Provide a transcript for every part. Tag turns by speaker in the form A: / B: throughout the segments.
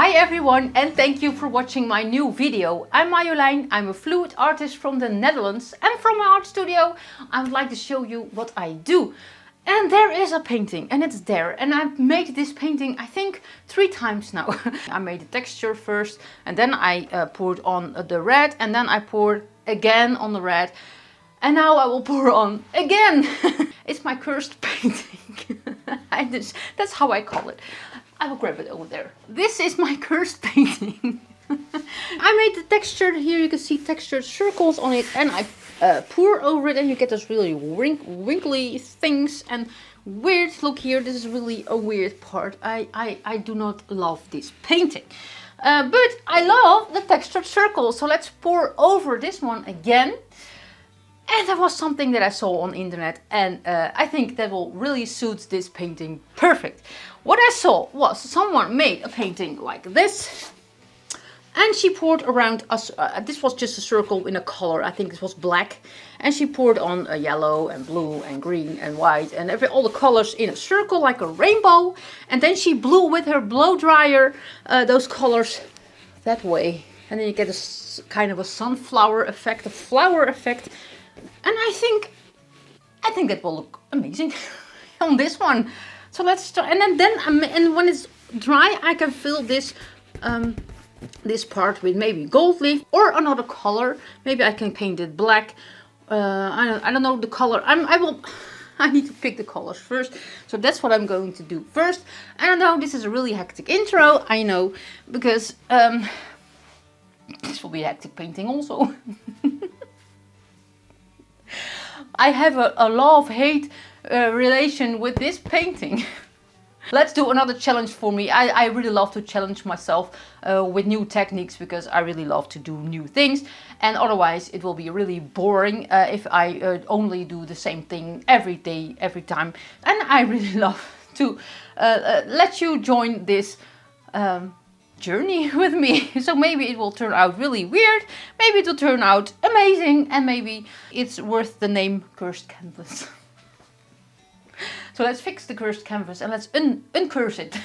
A: Hi everyone, and thank you for watching my new video. I'm Marjolein, I'm a fluid artist from the Netherlands, and from my art studio I would like to show you what I do. And there is a painting, and it's there, and I've made this painting I think 3 times now. I made the texture first, and then I poured on the red, and then I poured again on the red, and now I will pour on again. It's my cursed painting. That's how I call it. I will grab it over there. This is my cursed painting. I made the texture here. You can see textured circles on it, and I pour over it, and you get those really wrinkly things and weird. Look here, this is really a weird part. I do not love this painting, but I love the textured circles. So let's pour over this one again. And that was something that I saw on the internet, and I think that will really suit this painting perfect. What I saw was someone made a painting like this, and she poured around us. This was just a circle in a color. I think this was black, and she poured on a yellow and blue and green and white and all the colors in a circle like a rainbow. And then she blew with her blow dryer those colors that way, and then you get a kind of a sunflower effect, a flower effect. And I think that will look amazing on this one. So let's start. And then and when it's dry, I can fill this this part with maybe gold leaf or another color. Maybe I can paint it black. I don't know the color. I need to pick the colors first. So that's what I'm going to do first. I know this is a really hectic intro. I know, because this will be a hectic painting also. I have a love-hate relation with this painting. Let's do another challenge for me. I really love to challenge myself with new techniques, because I really love to do new things. And otherwise it will be really boring if I only do the same thing every day, every time. And I really love to let you join this journey with me. So maybe it will turn out really weird, maybe it will turn out amazing, and maybe it's worth the name cursed canvas. So let's fix the cursed canvas and let's uncurse it.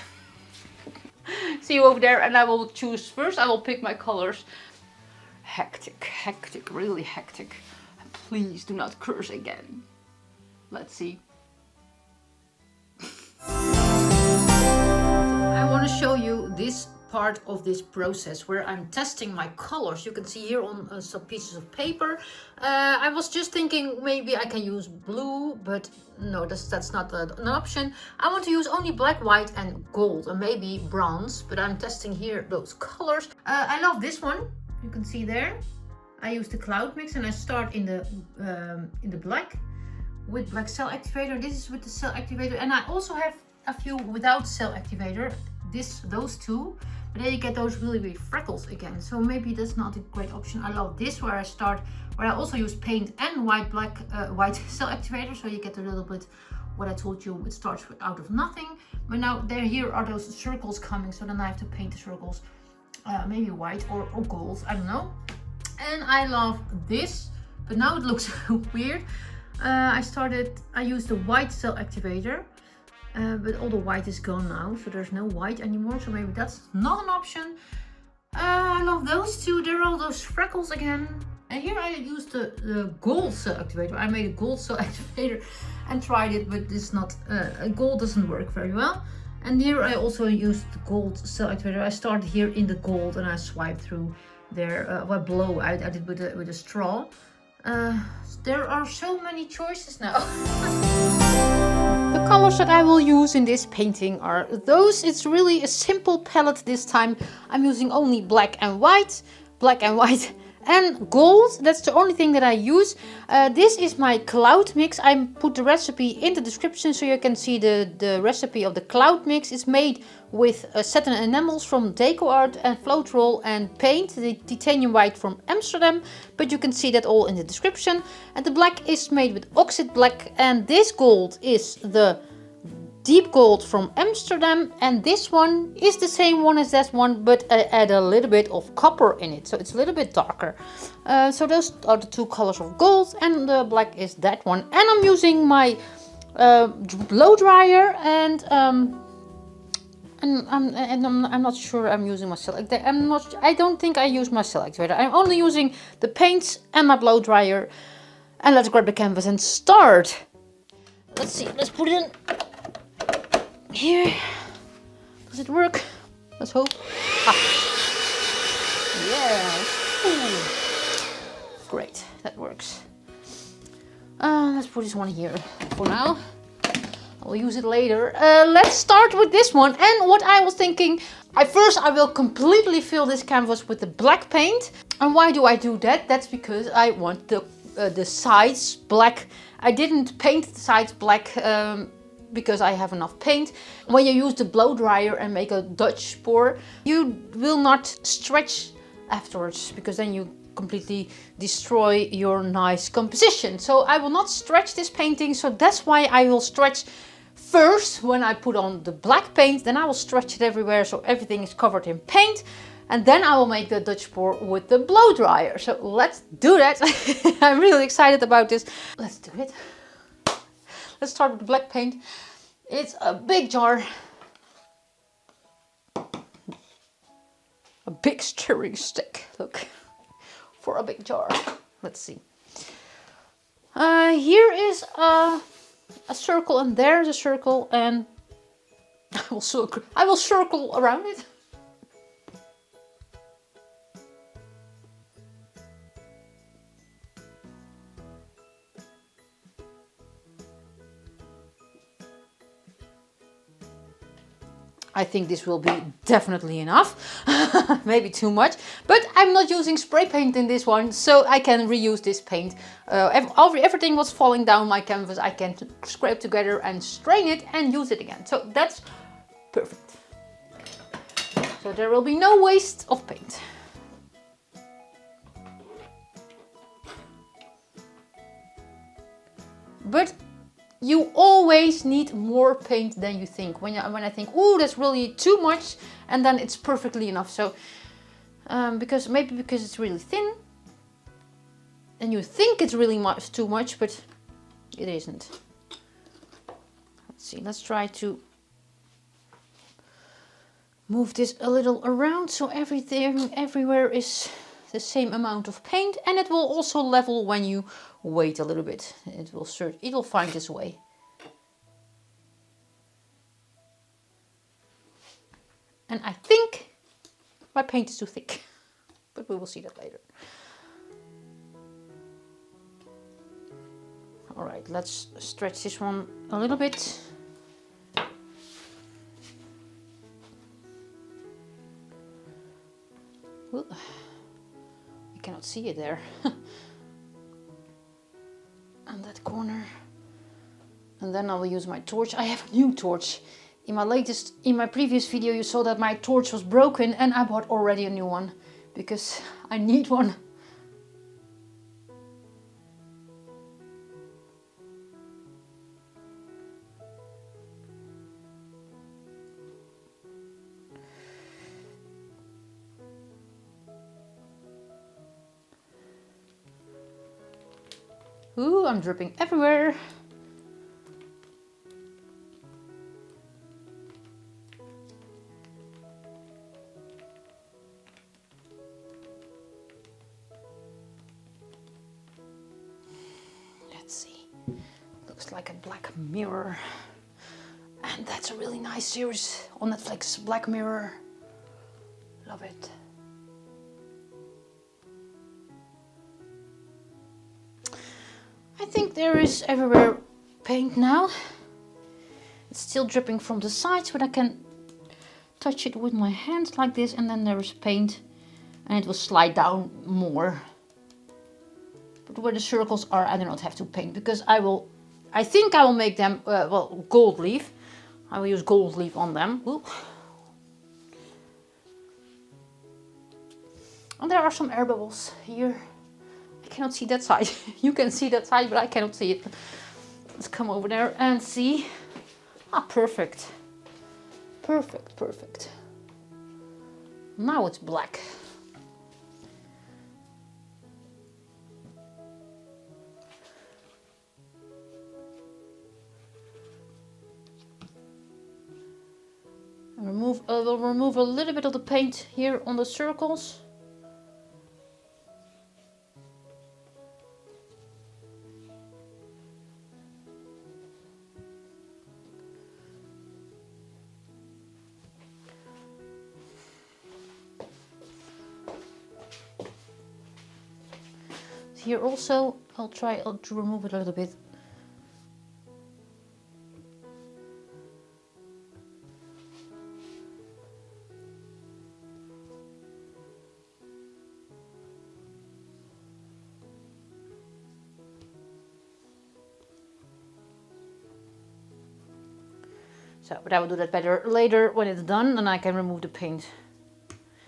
A: See you over there, and I will choose first. I will pick my colors. Hectic, really hectic. Please do not curse again. Let's see. I want to show you this part of this process where I'm testing my colors. You can see here on some pieces of paper. I was just thinking maybe I can use blue, but no, that's not an option. I want to use only black, white and gold, and maybe bronze, but I'm testing here those colors. I love this one. You can see there. I use the cloud mix, and I start in the black with black cell activator. This is with the cell activator, and I also have a few without cell activator. Those two. But then you get those really weird freckles again. So maybe that's not a great option. I love this where I also use paint and white cell activator. So you get a little bit what I told you, it starts out of nothing. But now here are those circles coming. So then I have to paint the circles maybe white or gold. I don't know. And I love this. But now it looks weird. I used the white cell activator. But all the white is gone now, so there's no white anymore, so maybe that's not an option. I love those two. There are all those freckles again. And here I used the gold cell activator. I made a gold cell activator and tried it, but it's not, gold doesn't work very well. And here I also used the gold cell activator. I started here in the gold and I swiped through there, below. I did with a straw. There are so many choices now. The colors that I will use in this painting are those. It's really a simple palette this time. I'm using only black and white and gold. That's the only thing that I use. This is my cloud mix. I put the recipe in the description so you can see the recipe of the cloud mix. It's made with satin enamels from DecoArt and float roll and paint, the titanium white from Amsterdam, but you can see that all in the description. And the black is made with oxide black, and this gold is the deep gold from Amsterdam, and this one is the same one as that one, but I add a little bit of copper in it, so it's a little bit darker. So those are the two colors of gold, and the black is that one. And I'm using my blow dryer, and And I'm not sure I'm using my Activator. I don't think I use my Activator. I'm only using the paints and my blow dryer. And let's grab the canvas and start. Let's see, let's put it in here. Does it work? Let's hope. Ah. Yeah. Ooh. Great, that works. Let's put this one here for now. I'll use it later. Let's start with this one. And what I was thinking, first I will completely fill this canvas with the black paint. And why do I do that? That's because I want the sides black. I didn't paint the sides black because I have enough paint. When you use the blow dryer and make a Dutch pour, you will not stretch afterwards, because then you completely destroy your nice composition. So I will not stretch this painting, so that's why I will stretch first when I put on the black paint. Then I will stretch it everywhere so everything is covered in paint, and then I will make the Dutch pour with the blow dryer. So let's do that. I'm really excited about this. Let's do it. Let's start with the black paint. It's a big jar. A big stirring stick, look, for a big jar. Let's see. Here is a circle, and there's a circle, and I will circle around it. I think this will be definitely enough, maybe too much, but I'm not using spray paint in this one, so I can reuse this paint. Everything was falling down my canvas, I can scrape together and strain it and use it again. So that's perfect. So there will be no waste of paint. But you always need more paint than you think. When I think, oh, that's really too much, and then it's perfectly enough. So, because it's really thin, and you think it's really too much, but it isn't. Let's see. Let's try to move this a little around so everywhere is the same amount of paint, and it will also level when you wait a little bit. It will find its way. And I think my paint is too thick, but we will see that later. All right, let's stretch this one a little bit. Ooh. You cannot see it there. And that corner. And then I will use my torch. I have a new torch. In my previous video you saw that my torch was broken, and I bought already a new one because I need one. Ooh, I'm dripping everywhere. Let's see. Looks like a Black Mirror. And that's a really nice series on Netflix, Black Mirror. Love it. I think there is everywhere paint now. It's still dripping from the sides, but I can touch it with my hands like this, and then there is paint, and it will slide down more. But where the circles are, I do not have to paint, because I think I will make them, well, gold leaf. I will use gold leaf on them. Ooh. And there are some air bubbles here. I cannot see that side. You can see that side, but I cannot see it. Let's come over there and see. Ah, perfect. Perfect, perfect. Now it's black. will remove a little bit of the paint here on the circles. Here also, I'll try to remove it a little bit. So, but I will do that better later when it's done and I can remove the paint.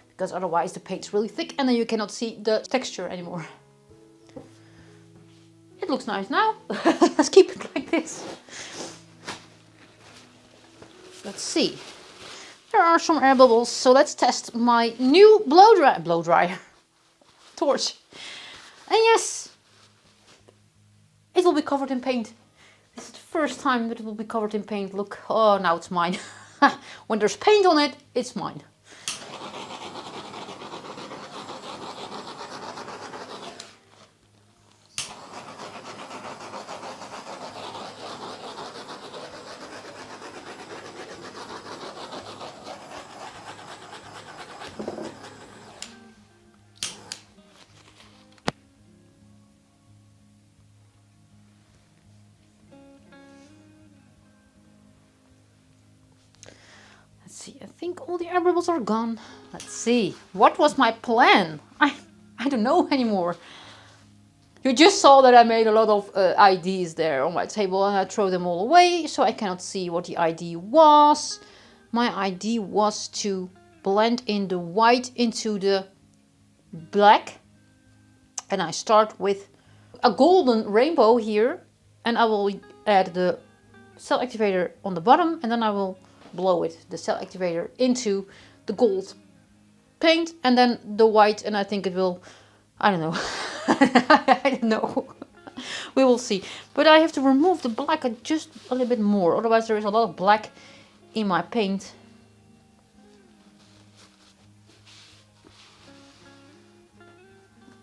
A: Because otherwise the paint's really thick and then you cannot see the texture anymore. It looks nice now. Let's keep it like this. Let's see. There are some air bubbles, so let's test my new blow dryer torch. And yes, it will be covered in paint. This is the first time that it will be covered in paint. Look, oh, now it's mine. When there's paint on it, it's mine. Let's see, I think all the air bubbles are gone. Let's see, what was my plan? I don't know anymore. You just saw that I made a lot of IDs there on my table and I throw them all away, so I cannot see what the ID was. My ID was to blend in the white into the black. And I start with a golden rainbow here. And I will add the cell activator on the bottom and then I will blow it, the cell activator, into the gold paint and then the white, and I think it will, I don't know. I don't know. We will see. But I have to remove the black just a little bit more, otherwise there is a lot of black in my paint.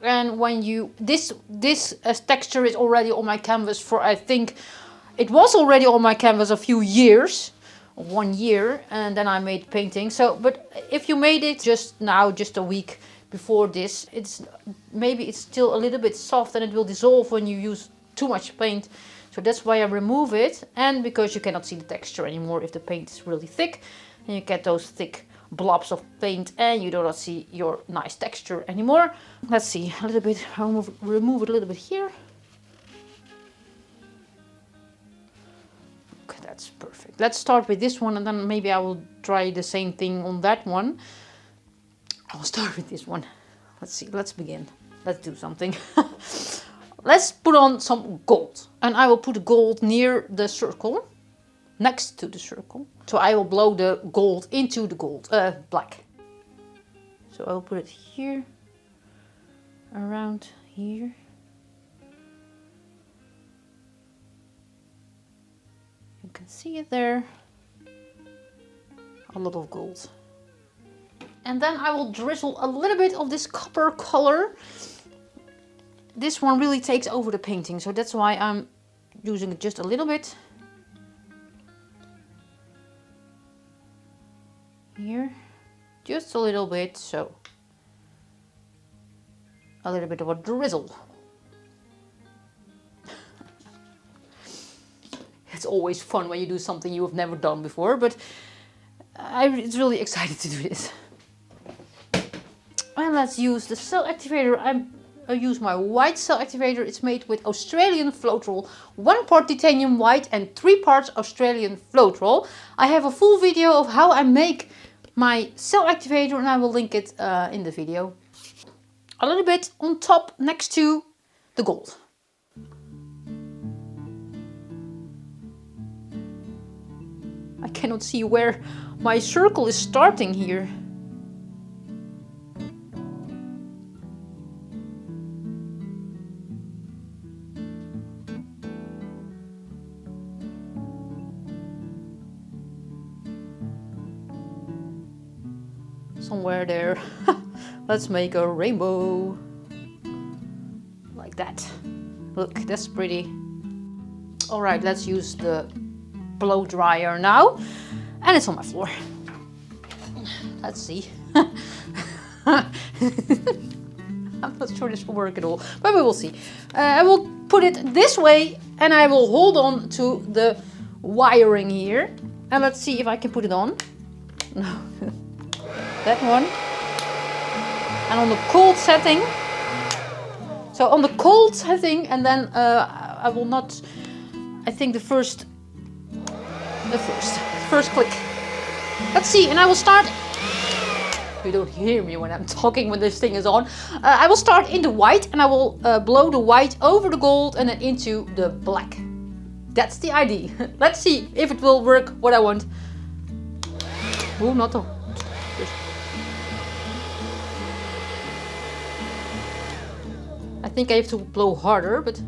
A: And when you, this texture is already on my canvas for, I think, it was already on my canvas a few years. 1 year, and then I made painting. So, but if you made it just now, just a week before this, maybe it's still a little bit soft and it will dissolve when you use too much paint. So that's why I remove it, and because you cannot see the texture anymore if the paint is really thick, and you get those thick blobs of paint and you do not see your nice texture anymore. Let's see, a little bit, I'll remove it a little bit here. That's perfect. Let's start with this one and then maybe I will try the same thing on that one. I'll start with this one. Let's see, let's begin. Let's do something. Let's put on some gold. And I will put the gold near the circle, next to the circle. So I will blow the gold into the gold, black. So I will put it here, around here. You can see it there, a lot of gold. And then I will drizzle a little bit of this copper color. This one really takes over the painting, so that's why I'm using it just a little bit. Here, just a little bit, so a little bit of a drizzle. It's always fun when you do something you have never done before, but it's really exciting to do this. And let's use the cell activator. I use my white cell activator. It's made with Australian floetrol, 1 part titanium white and 3 parts Australian floetrol. I have a full video of how I make my cell activator and I will link it in the video. A little bit on top next to the gold. I cannot see where my circle is starting here. somewhere there. Let's make a rainbow. Like that. Look, that's pretty. Alright, let's use the blow dryer now. And it's on my floor. Let's see. I'm not sure this will work at all, but we will see. I will put it this way and I will hold on to the wiring here. And let's see if I can put it on. No. That one. And on the cold setting. So on the cold setting, and then I will not, I think the first click. Let's see, and I will start. You don't hear me when I'm talking when this thing is on. I will start in the white and I will blow the white over the gold and then into the black. That's the idea. Let's see if it will work what I want. Oh, not the... I think I have to blow harder, but...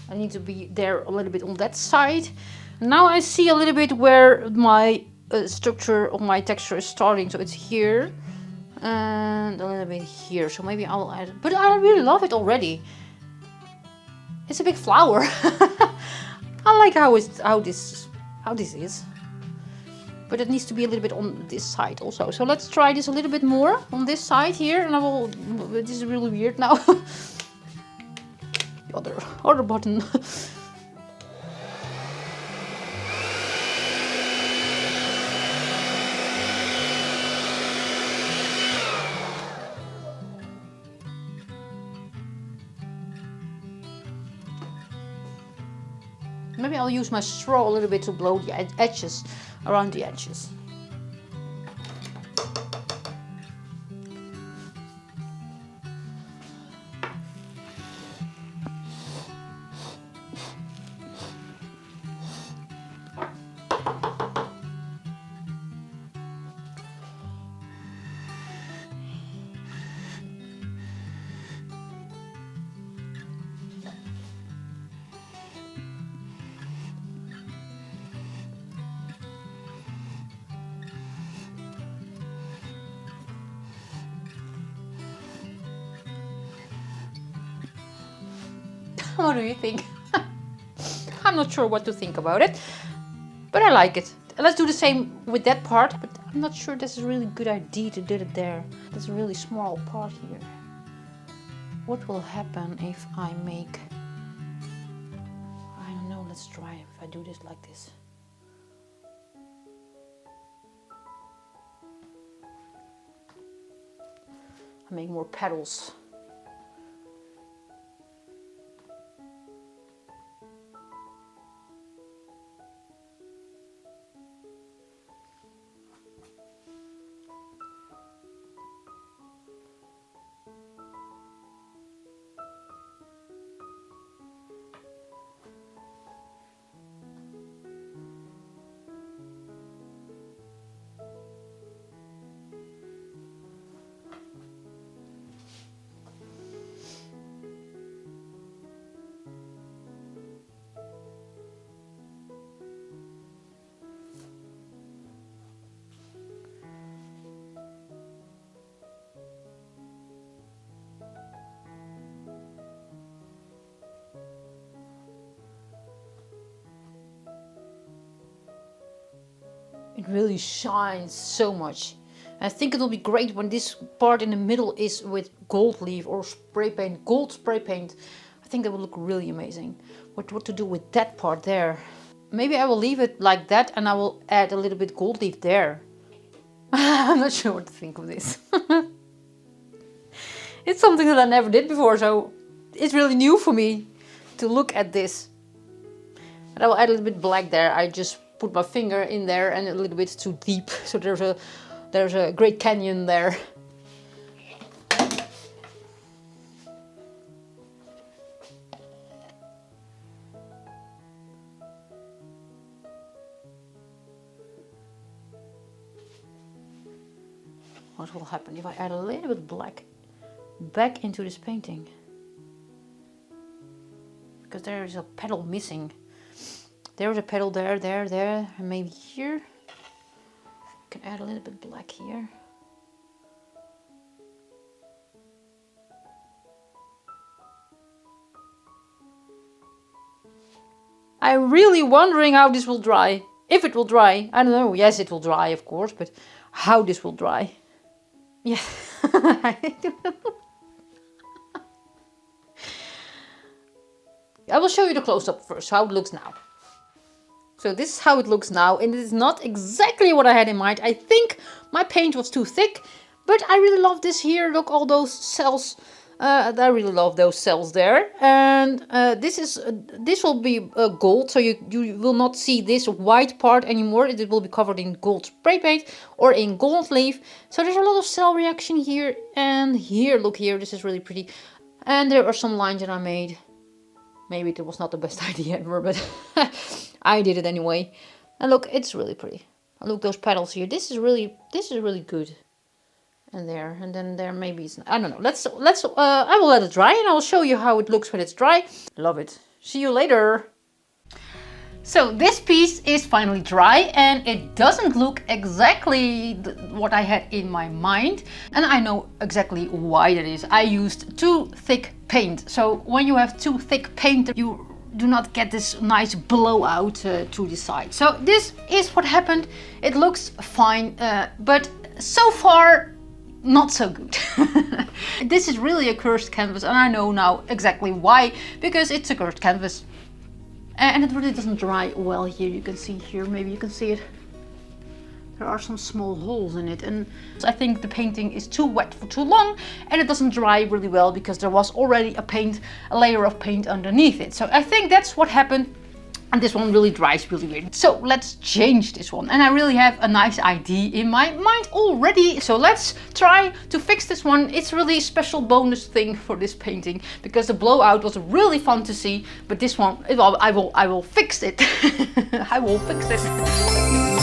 A: I need to be there a little bit on that side. Now I see a little bit where my structure of my texture is starting. So it's here and a little bit here. So maybe I'll add it. But I really love it already. It's a big flower. I like how this is. But it needs to be a little bit on this side also. So let's try this a little bit more on this side here. And I will, this is really weird now. Other button. Maybe I'll use my straw a little bit to blow the edges, around the edges. What do you think? I'm not sure what to think about it, but I like it. Let's do the same with that part, but I'm not sure this is a really good idea to do it there. There's a really small part here. What will happen if I make... I don't know, let's try if I do this like this. I make more petals. It really shines so much. I think it'll be great when this part in the middle is with gold leaf or spray paint, gold spray paint. I think that would look really amazing. What to do with that part there? Maybe I will leave it like that and I will add a little bit gold leaf there. I'm not sure what to think of this. It's something that I never did before, so it's really new for me to look at this. And I will add a little bit black there. I just put my finger in there and a little bit too deep, so there's a great canyon there. What will happen if I add a little bit black back into this painting? Because there is a petal missing. There is a petal there, and maybe here. I can add a little bit black here. I'm really wondering how this will dry. If it will dry. I don't know. Yes, it will dry, of course, but how this will dry. Yeah. I will show you the close-up first, how it looks now. So this is how it looks now, and it is not exactly what I had in mind. I think my paint was too thick, but I really love this here. Look, all those cells. I really love those cells there. And this will be gold, so you will not see this white part anymore. It will be covered in gold spray paint or in gold leaf. So there's a lot of cell reaction here and here. Look here, this is really pretty. And there are some lines that I made. Maybe it was not the best idea ever, but I did it anyway. And look, it's really pretty. And look, those petals here. This is really good. And then there maybe it's, I don't know. I will let it dry and I will show you how it looks when it's dry. Love it. See you later. So this piece is finally dry and it doesn't look exactly what I had in my mind. And I know exactly why that is. I used too thick paint. So when you have too thick paint, you do not get this nice blowout to the side. So this is what happened. It looks fine, but so far, not so good. This is really a cursed canvas and I know now exactly why, because it's a cursed canvas. And it really doesn't dry well here. You can see here, maybe you can see it. There are some small holes in it and I think the painting is too wet for too long and it doesn't dry really well because there was already a layer of paint underneath it. So I think that's what happened. And this one really dries really weird. So let's change this one. And I really have a nice idea in my mind already. So let's try to fix this one. It's really a special bonus thing for this painting because the blowout was really fun to see. But this one, I will fix it. I will fix it.